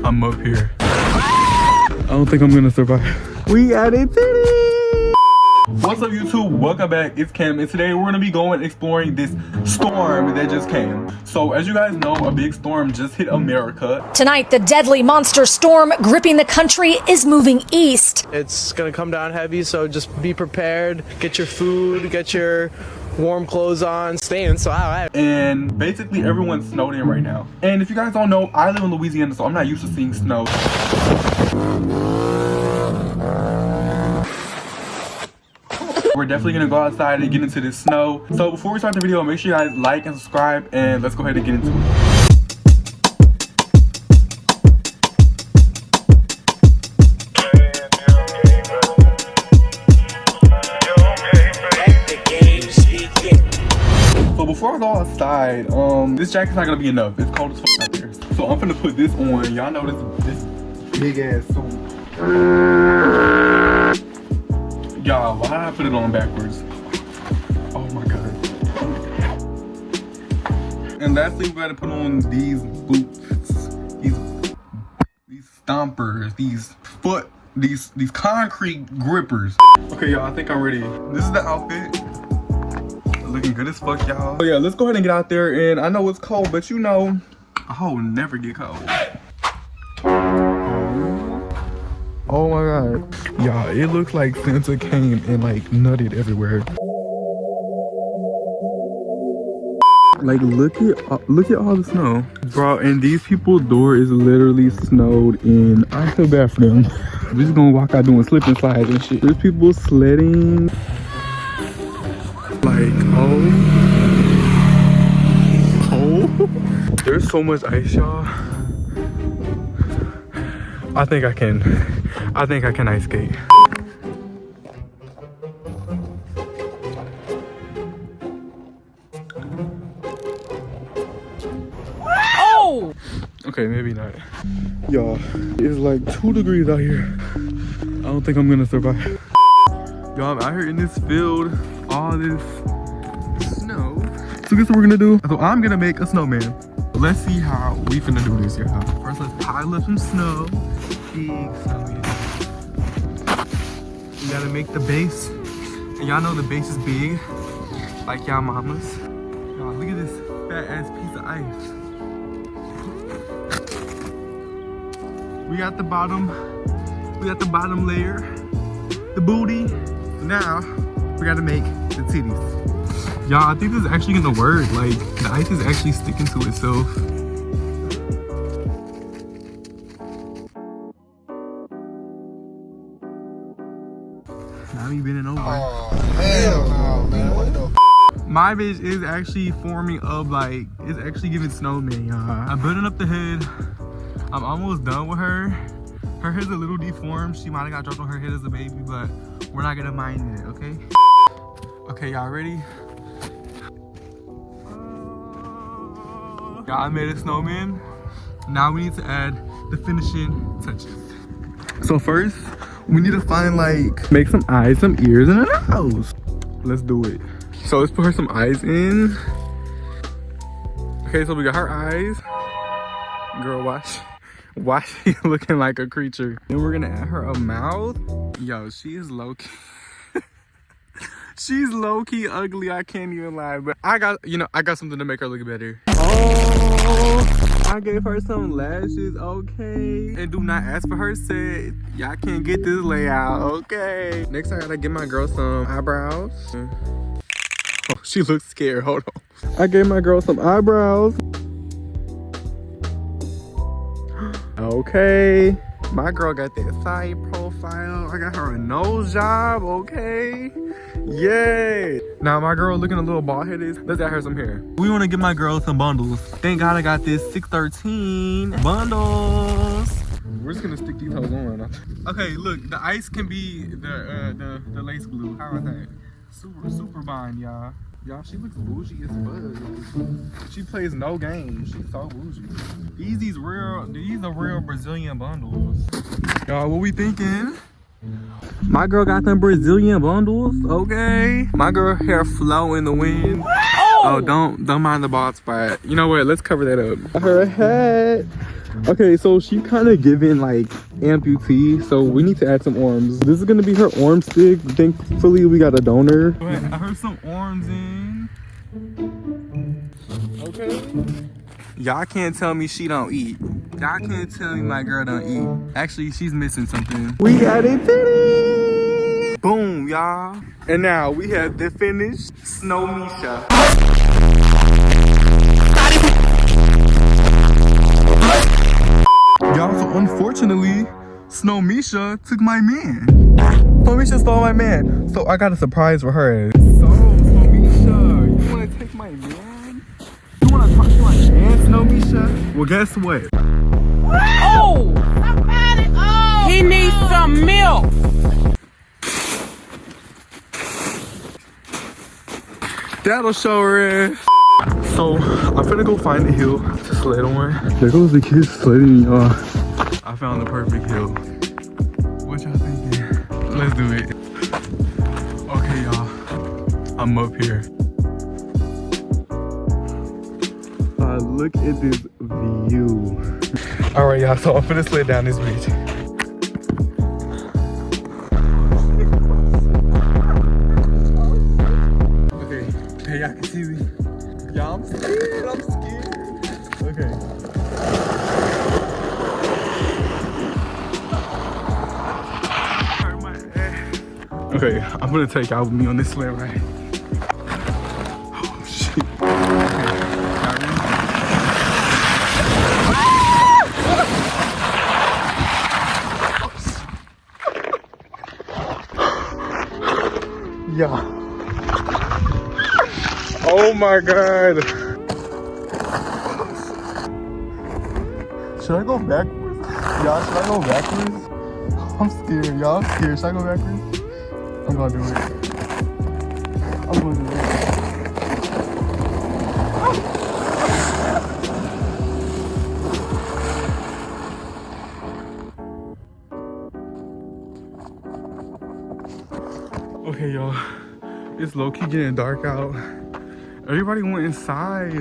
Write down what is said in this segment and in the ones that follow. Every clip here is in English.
I'm up here. I don't think I'm gonna survive. We at a city. What's up, YouTube? Welcome back. It's Cam, and today we're gonna be going exploring this storm that just came. So as you guys know, a big storm just hit America. Tonight, the deadly monster storm gripping the country is moving east. It's gonna come down heavy, so just be prepared. Get your food, get your warm clothes on, stay inside. And basically everyone's snowed in right now. And if you guys don't know, I live in Louisiana, so I'm not used to seeing snow. We're definitely gonna go outside and get into this snow. So before we start the video, make sure you guys like and subscribe, and let's go ahead and get into it. So before I go outside, this jacket's not gonna be enough. It's cold as fuck out there. So I'm gonna put this on. Y'all know this big ass suit. Y'all, why did I put it on backwards? Oh my god. And lastly, we gotta put on these boots, these stompers, these concrete grippers. Okay, y'all, I think I'm ready. This is the outfit. Looking good as fuck, y'all. So yeah, let's go ahead and get out there. And I know it's cold, but you know, I will never get cold. Oh my god. Y'all, it looks like Santa came and like nutted everywhere. Like look at all the snow. Bro, and these people's door is literally snowed in. I feel bad for them. We're just gonna walk out doing slip and slides and shit. There's people sledding. Like, oh. There's so much ice, y'all. I think I can ice skate. Oh! Okay, maybe not. Y'all, it's like 2 degrees out here. I don't think I'm gonna survive. Y'all, I'm out here in this field, all this snow. So guess what we're gonna do? So I'm gonna make a snowman. Let's see how we finna do this, y'all. First, let's pile up some snow. Big snowman. You gotta make the base. And y'all know the base is big, like y'all mamas. Y'all, look at this fat ass piece of ice. We got the bottom layer, the booty. Now, we gotta make the titties. Y'all, I think this is actually gonna work. Like, the ice is actually sticking to itself. Now we bending over. Oh, hell no, man. What the f? My bitch is actually forming up, like, it's actually giving snowman, y'all. I'm building up the head. I'm almost done with her. Her head's a little deformed. She might have got dropped on her head as a baby, but we're not gonna mind it, okay? Okay, y'all ready? Y'all, I made a snowman. Now we need to add the finishing touches. So first, we need to find, like, make some eyes, some ears, and a nose. Let's do it. So let's put her some eyes in. Okay, so we got her eyes. Girl, watch. Why she looking like a creature? Then we're gonna add her a mouth. Yo, she is low-key. She's low-key ugly, I can't even lie. But I got something to make her look better. Oh, I gave her some lashes, okay. And do not ask for her set. Y'all can't get this layout, okay. Next, I gotta give my girl some eyebrows. Oh, she looks scared, hold on. I gave my girl some eyebrows. Okay, my girl got that side profile. I got her a nose job, okay? Yay! Now my girl looking a little bald-headed. Let's add her some hair. We want to give my girl some bundles. Thank God I got this 613 bundles. We're just gonna stick these hoes on. Okay, look, the ice can be the lace glue. How about that? Super bond, y'all. Y'all, she looks bougie as fuck. She plays no games. She's so bougie. These are real Brazilian bundles. Y'all, what we thinking? My girl got them Brazilian bundles, okay? My girl hair flow in the wind. Oh, don't mind the bald spot. You know what? Let's cover that up. Her hat. Okay, so she kind of giving like amputee, so we need to add some arms. This is gonna be her arm stick. Thankfully, we got a donor. I heard some arms in. Okay. Y'all can't tell me she don't eat. Y'all can't tell me my girl don't eat. Actually, she's missing something. We added titties. Boom, y'all. And now we have the finished Snowmisha. Y'all, so unfortunately, Snowmisha took my man. Snowmisha stole my man. So I got a surprise for her. So, Snowmisha, you wanna take my man? You wanna talk to my man, Snowmisha? Well, guess what? Oh! Somebody, he needs some milk. That'll show her. So I'm finna go find a hill to sled on. There goes the kids sledding, y'all. I found the perfect hill. What y'all thinking? Let's do it. Okay, y'all. I'm up here. Look at this view. All right, y'all. So I'm finna sled down this beach. Okay. Hey, y'all can see me. Y'all, I'm scared. I'm scared. Okay. Okay, I'm gonna take y'all with me on this sled ride. Oh shit. Yeah. Oh my god. Should I go backwards? Y'all, should I go backwards? I'm scared, y'all. I'm scared. Should I go backwards? I'm gonna do it. I'm gonna do it. Okay, y'all. It's low-key getting dark out. Everybody went inside.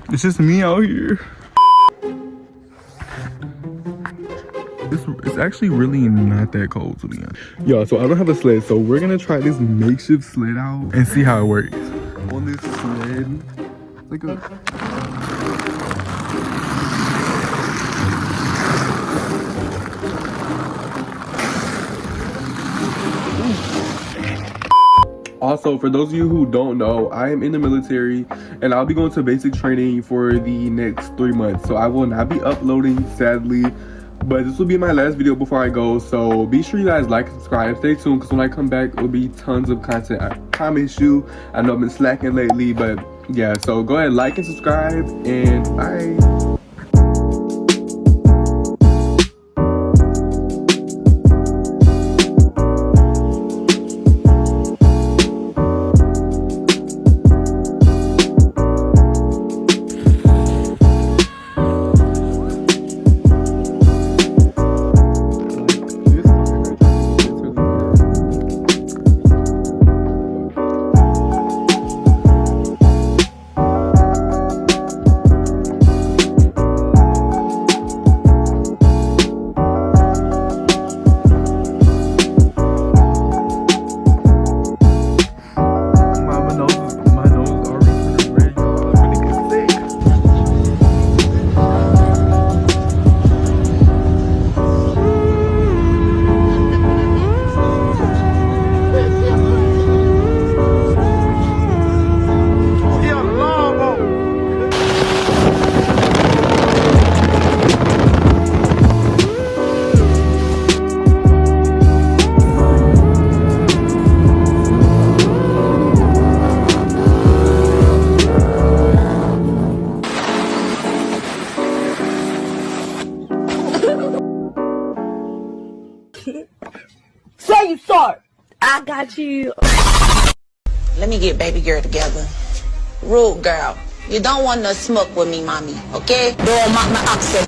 It's just me out here. It's actually really not that cold to me. Yo, so I don't have a sled, so we're gonna try this makeshift sled out and see how it works. On this sled, it's like a... Also, for those of you who don't know, I am in the military and I'll be going to basic training for the next 3 months. So I will not be uploading, sadly, but this will be my last video before I go. So be sure you guys like and subscribe. Stay tuned because when I come back, it'll be tons of content. I promise you. I know I've been slacking lately, but yeah. So go ahead, like and subscribe, and bye. Say you sorry. I got you. Let me get baby girl together. Rude girl. You don't want no smoke with me, mommy, okay? Don't mock my accent.